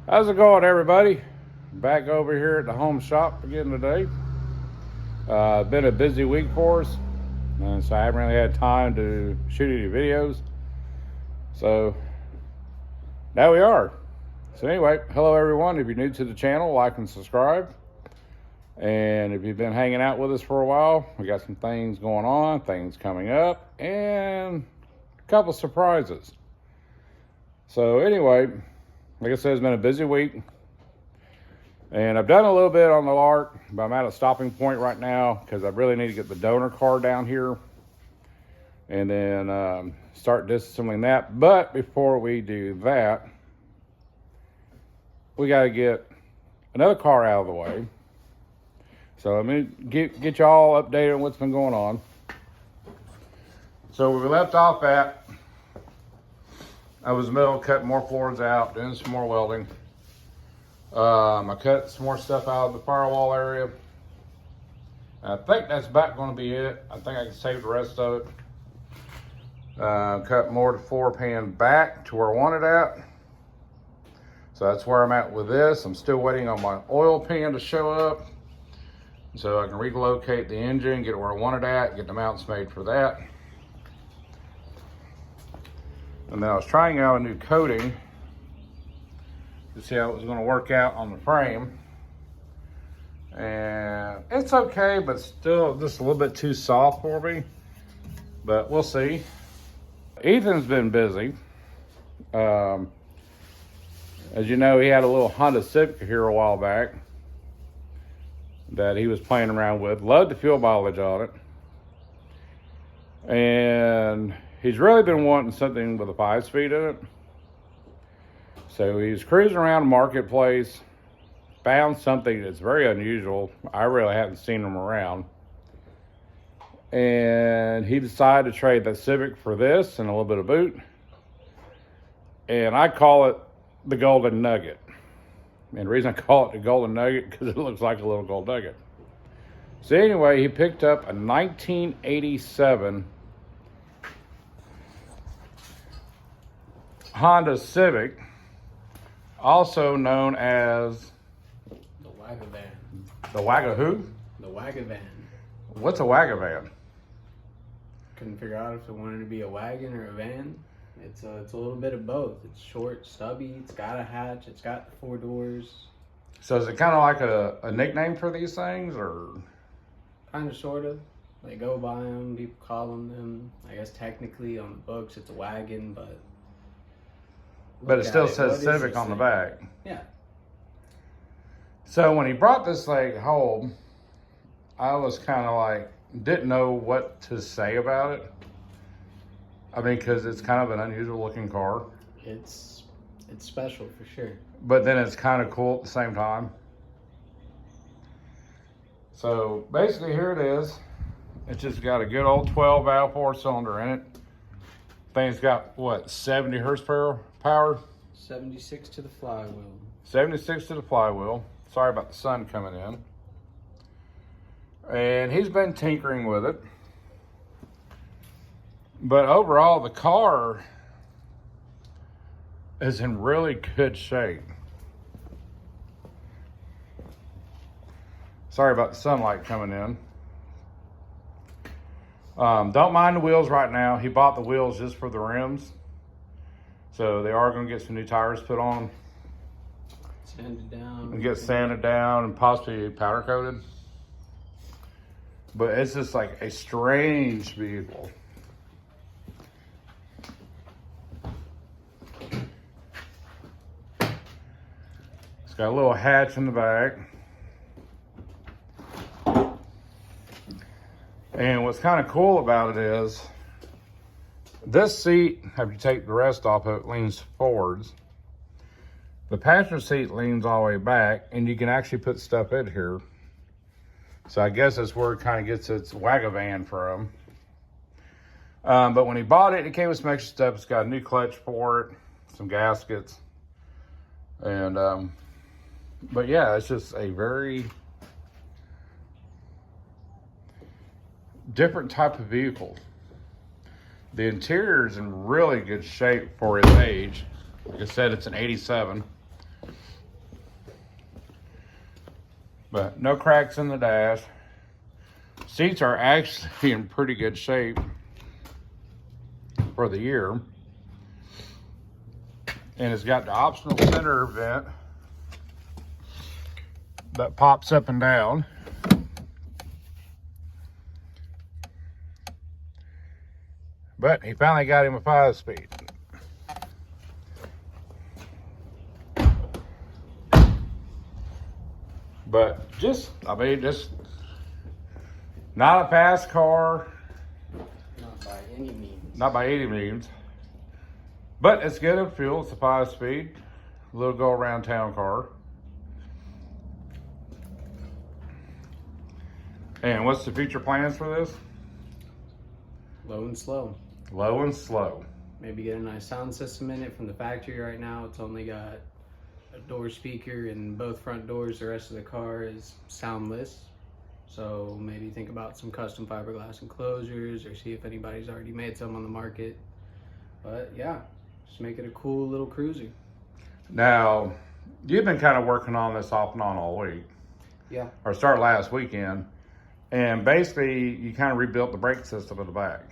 How's it going, everybody? Back over here at the home shop again today. Been a busy week for us, and so I haven't really had time to shoot any videos. So now we are. So anyway, hello everyone. If you're new to the channel, like and subscribe. And if you've been hanging out with us for a while, we got some things going on, things coming up, and a couple surprises. So anyway, like I said, it's been a busy week. And I've done a little bit on the Lark, but I'm at a stopping point right now because I really need to get the donor car down here and then start disassembling that. But before we do that, we got to get another car out of the way. So let me get y'all updated on what's been going on. So where we left off at, I was in the middle of cutting more floors out, doing some more welding. I cut some more stuff out of the firewall area. I think that's about going to be it. I think I can save the rest of it. Cut more of the floor pan back to where I want it at. So that's where I'm at with this. I'm still waiting on my oil pan to show up, so I can relocate the engine, get it where I want it at, get the mounts made for that. And then I was trying out a new coating to see how it was going to work out on the frame. And it's okay, but still just a little bit too soft for me. But we'll see. Ethan's been busy. As you know, he had a little Honda Civic here a while back that he was playing around with. Loved the fuel mileage on it. And he's really been wanting something with a 5-speed in it. So he's cruising around the marketplace, found something that's very unusual. I really haven't seen him around. And he decided to trade that Civic for this and a little bit of boot. And I call it the Golden Nugget. And the reason I call it the Golden Nugget, because it looks like a little gold nugget. So anyway, he picked up a 1987 Honda Civic, also known as the Wagavan. the Wagahoo? The Wagavan. What's a Wagavan? Couldn't figure out if it wanted to be a wagon or a van. It's a little bit of both. It's short, stubby. It's got a hatch. It's got 4 doors. So is it kind of like a nickname for these things, or? Kind of, sort of. They go by them. People call them. I guess technically on the books it's a wagon, but. But it still says Civic on the back. Yeah. So when he brought this thing home, I was kind of like, didn't know what to say about it. I mean, because it's kind of an unusual looking car. It's special for sure. But then it's kind of cool at the same time. So basically here it is. It's just got a good old 12 valve 4-cylinder in it. Thing's got what, 70 horsepower power? 76 to the flywheel. 76 to the flywheel. Sorry about the sun coming in. And he's been tinkering with it. But overall, the car is in really good shape. Sorry about the sunlight coming in. Don't mind the wheels right now. He bought the wheels just for the rims. So they are going to get some new tires put on. Sanded down. And get sanded down and possibly powder coated. But it's just like a strange vehicle. It's got a little hatch in the back. And what's kind of cool about it is this seat, if you take the rest off of it, leans forwards. The passenger seat leans all the way back, and you can actually put stuff in here. So I guess that's where it kind of gets its Wagavan from. But when he bought it, it came with some extra stuff. It's got a new clutch for it, some gaskets. And, but yeah, it's just a very different type of vehicle. The interior is in really good shape for its age. Like I said, it's an 87. But no cracks in the dash. Seats are actually in pretty good shape for the year. And it's got the optional center vent that pops up and down. But he finally got him a 5-speed. But just not a fast car. Not by any means. Not by any means. But it's good in fuel. It's a 5-speed. A little go around town car. And what's the future plans for this? Low and slow. Low and slow. Maybe get a nice sound system in it from the factory. Right now it's only got a door speaker in both front doors. The rest of the car is soundless. So maybe think about some custom fiberglass enclosures, or see if anybody's already made some on the market. But yeah, just make it a cool little cruiser. Now, you've been kind of working on this off and on all week. Yeah. Or start last weekend. And basically, you kind of rebuilt the brake system in the back.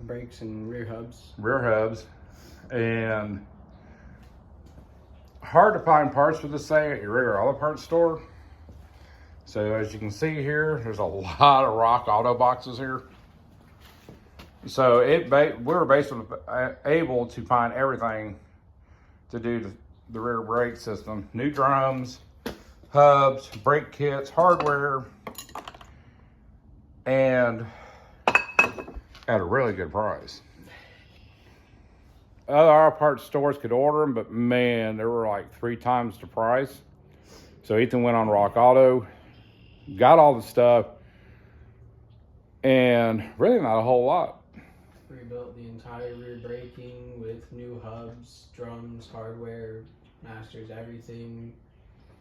Brakes and rear hubs. Rear hubs. And hard to find parts for this thing at your regular auto parts store. So as you can see here, there's a lot of rock auto boxes here. So we were basically able to find everything to do the rear brake system. New drums, hubs, brake kits, hardware, and at a really good price. Other auto parts stores could order them, but man, they were like 3 times the price. So Ethan went on Rock Auto, got all the stuff, and really not a whole lot. Rebuilt the entire rear braking with new hubs, drums, hardware, masters, everything.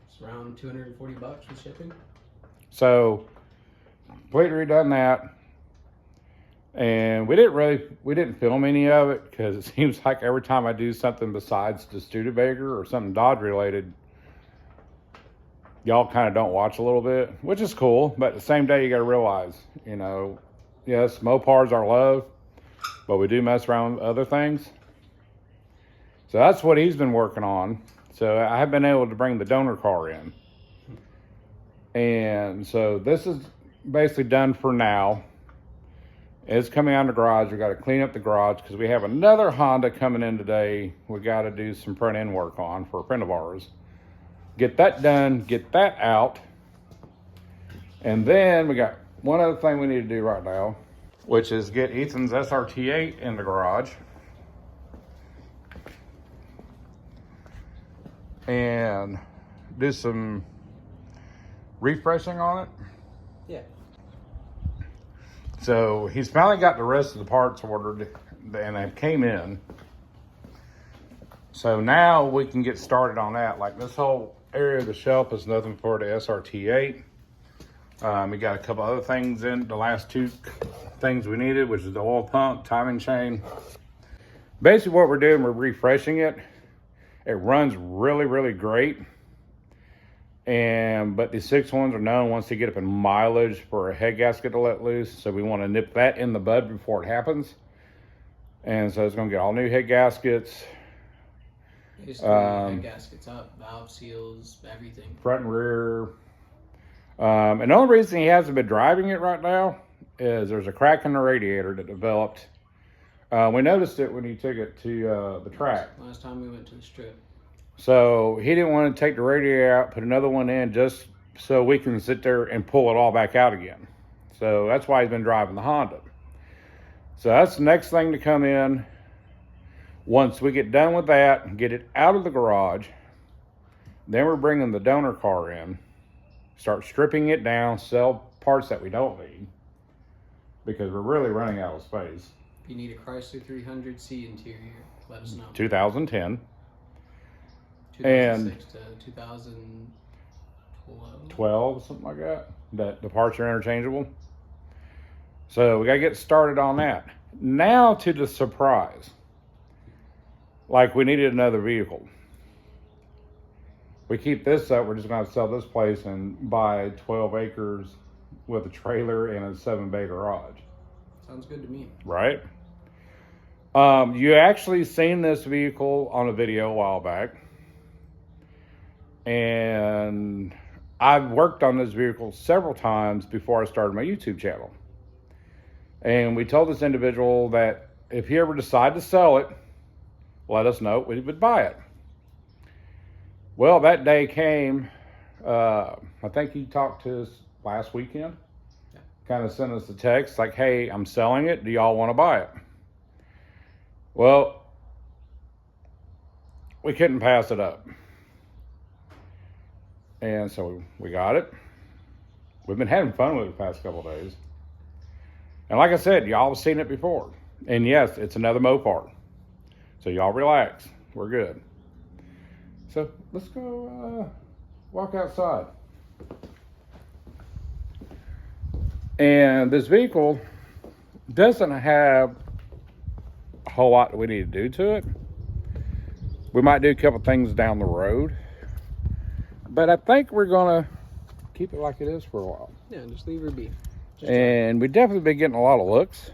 It's around $240 with shipping. So completely redone that. And we didn't film any of it because it seems like every time I do something besides the Studebaker or something Dodge related, y'all kind of don't watch a little bit, which is cool. But at the same day, you got to realize, yes, Mopar's our love, but we do mess around with other things. So that's what he's been working on. So I have been able to bring the donor car in. And so this is basically done for now. It's coming out of the garage. We got to clean up the garage because we have another Honda coming in today. We got to do some front end work on for a friend of ours. Get that done, get that out. And then we got one other thing we need to do right now, which is get Ethan's SRT8 in the garage. And do some refreshing on it. Yeah. So he's finally got the rest of the parts ordered and they came in. So now we can get started on that. Like this whole area of the shelf is nothing for the SRT8. We got a couple other things in, the last 2 things we needed, which is the oil pump, timing chain. Basically what we're doing, we're refreshing it. It runs really, really great. But the 6 ones are known once they get up in mileage for a head gasket to let loose. So we want to nip that in the bud before it happens. And so it's going to get all new head gaskets. Just head gaskets up, valve seals, everything. Front and rear. And the only reason he hasn't been driving it right now is there's a crack in the radiator that developed. We noticed it when he took it to the track. Last time we went to the strip. So he didn't want to take the radiator out, put another one in just so we can sit there and pull it all back out again. So that's why he's been driving the Honda. So that's the next thing to come in. Once we get done with that and get it out of the garage, then we're bringing the donor car in, start stripping it down, sell parts that we don't need because we're really running out of space. If you need a Chrysler 300C interior, let us know. 2010. 2006 to 2012. 12, something like that. That the parts are interchangeable. So we got to get started on that. Now to the surprise. Like we needed another vehicle. we keep this up, we're just going to sell this place and buy 12 acres with a trailer and a 7-bay garage. Sounds good to me. Right? You actually seen this vehicle on a video a while back. And I've worked on this vehicle several times before I started my YouTube channel. And we told this individual that if he ever decided to sell it, let us know, we would buy it. Well, that day came, I think he talked to us last weekend. Yeah. Kind of sent us a text like, hey, I'm selling it. Do y'all want to buy it? Well, we couldn't pass it up. And so we got it. We've been having fun with it the past couple of days. And like I said, y'all have seen it before. And yes, it's another Mopar. So y'all relax. We're good. So let's go walk outside. And this vehicle doesn't have a whole lot that we need to do to it. We might do a couple things down the road. But I think we're going to keep it like it is for a while. Yeah, just leave her be. And we've definitely been getting a lot of looks.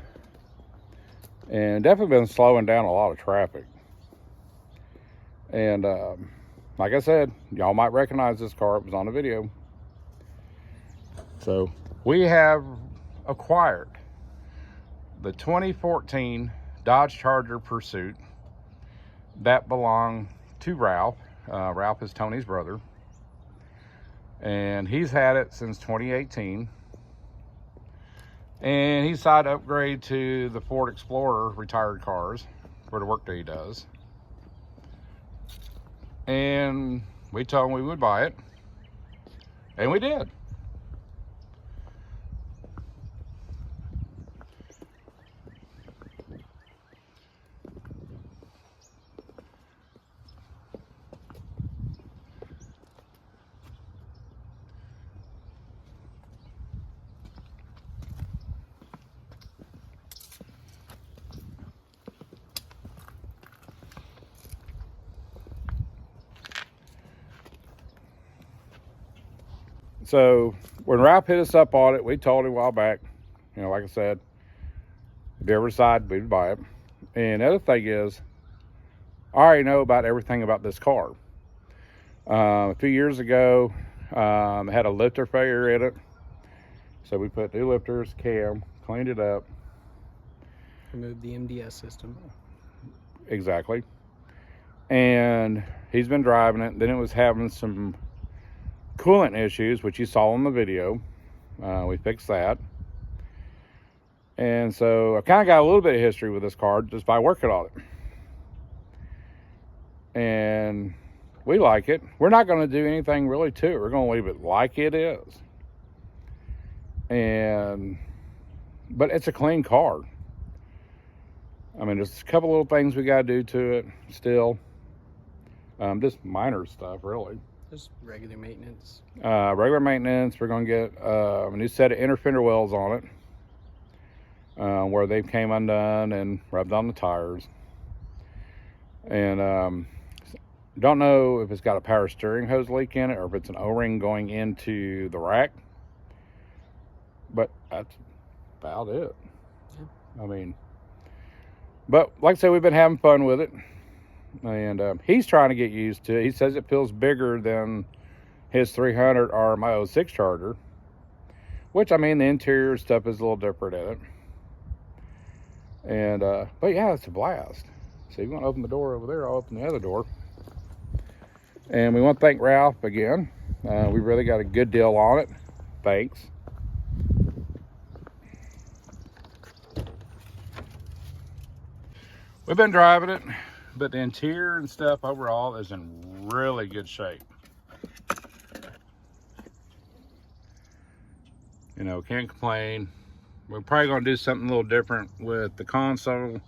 And definitely been slowing down a lot of traffic. And like I said, y'all might recognize this car. It was on the video. So we have acquired the 2014 Dodge Charger Pursuit that belonged to Ralph. Ralph is Tony's brother. And he's had it since 2018. And he decided to upgrade to the Ford Explorer retired cars for the work that he does. And we told him we would buy it. And we did. So when Ralph hit us up on it, we told him a while back, you know, like I said, if you ever decide we'd buy it. And the other thing is, I already know about everything about this car. A few years ago, it had a lifter failure in it. So we put new lifters, cam, cleaned it up. Removed the MDS system. Exactly. And he's been driving it. Then it was having some coolant issues, which you saw in the video. We fixed that. And so I kind of got a little bit of history with this car just by working on it. And we like it. We're not going to do anything really to it. We're going to leave it like it is. But it's a clean car. I mean, there's a couple little things we got to do to it still. Just minor stuff, really. Just regular maintenance. Regular maintenance. We're going to get a new set of inner fender wells on it, where they came undone and rubbed on the tires. And don't know if it's got a power steering hose leak in it or if it's an O-ring going into the rack. But that's about it. Yeah. I mean, but like I said, we've been having fun with it. And he's trying to get used to it. He says it feels bigger than his 300 or my 06 Charger. Which, I mean, the interior stuff is a little different in it. And, but yeah, it's a blast. So if you want to open the door over there, I'll open the other door. And we want to thank Ralph again. We really got a good deal on it. Thanks. We've been driving it, but the interior and stuff overall is in really good shape. You know, can't complain. We're probably going to do something a little different with the console. We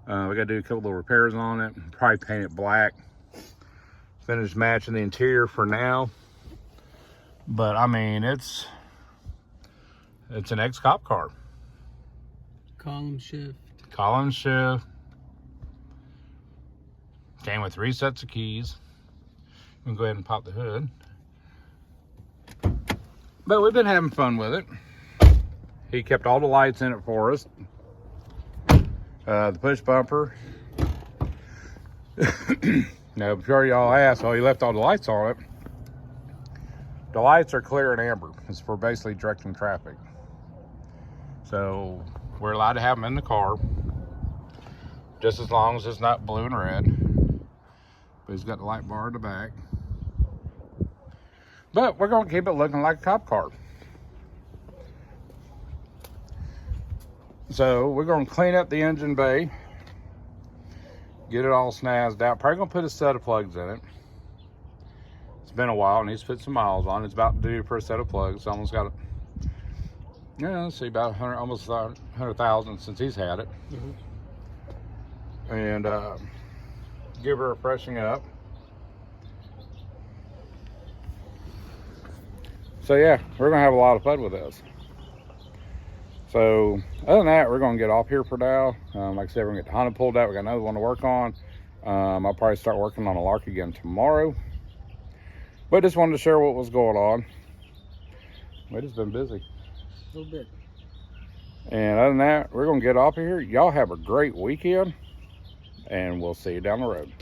got to do a couple little repairs on it. Probably paint it black. Finish matching the interior for now. But I mean, it's an ex-cop car. Column shift. Column shift. Came with 3 sets of keys. And go ahead and pop the hood. But we've been having fun with it. He kept all the lights in it for us. The push bumper. Now, I'm sure y'all asked, well, he left all the lights on it. The lights are clear and amber. It's for basically directing traffic. So we're allowed to have them in the car, just as long as it's not blue and red. But he's got the light bar in the back. But we're going to keep it looking like a cop car. So we're going to clean up the engine bay, get it all snazzed out. Probably going to put a set of plugs in it. It's been a while, and he's put some miles on. It's about due for a set of plugs. Almost got it. Yeah, let's see, about 100, almost 100,000 since he's had it. And give her a freshening up. So yeah, we're gonna have a lot of fun with this. So other than that, we're gonna get off here for now. Like I said, we're gonna get the Honda pulled out. We got another one to work on. I'll probably start working on a Lark again tomorrow. But just wanted to share what was going on. We've just been busy. A little bit. And other than that, we're gonna get off of here. Y'all have a great weekend, and we'll see you down the road.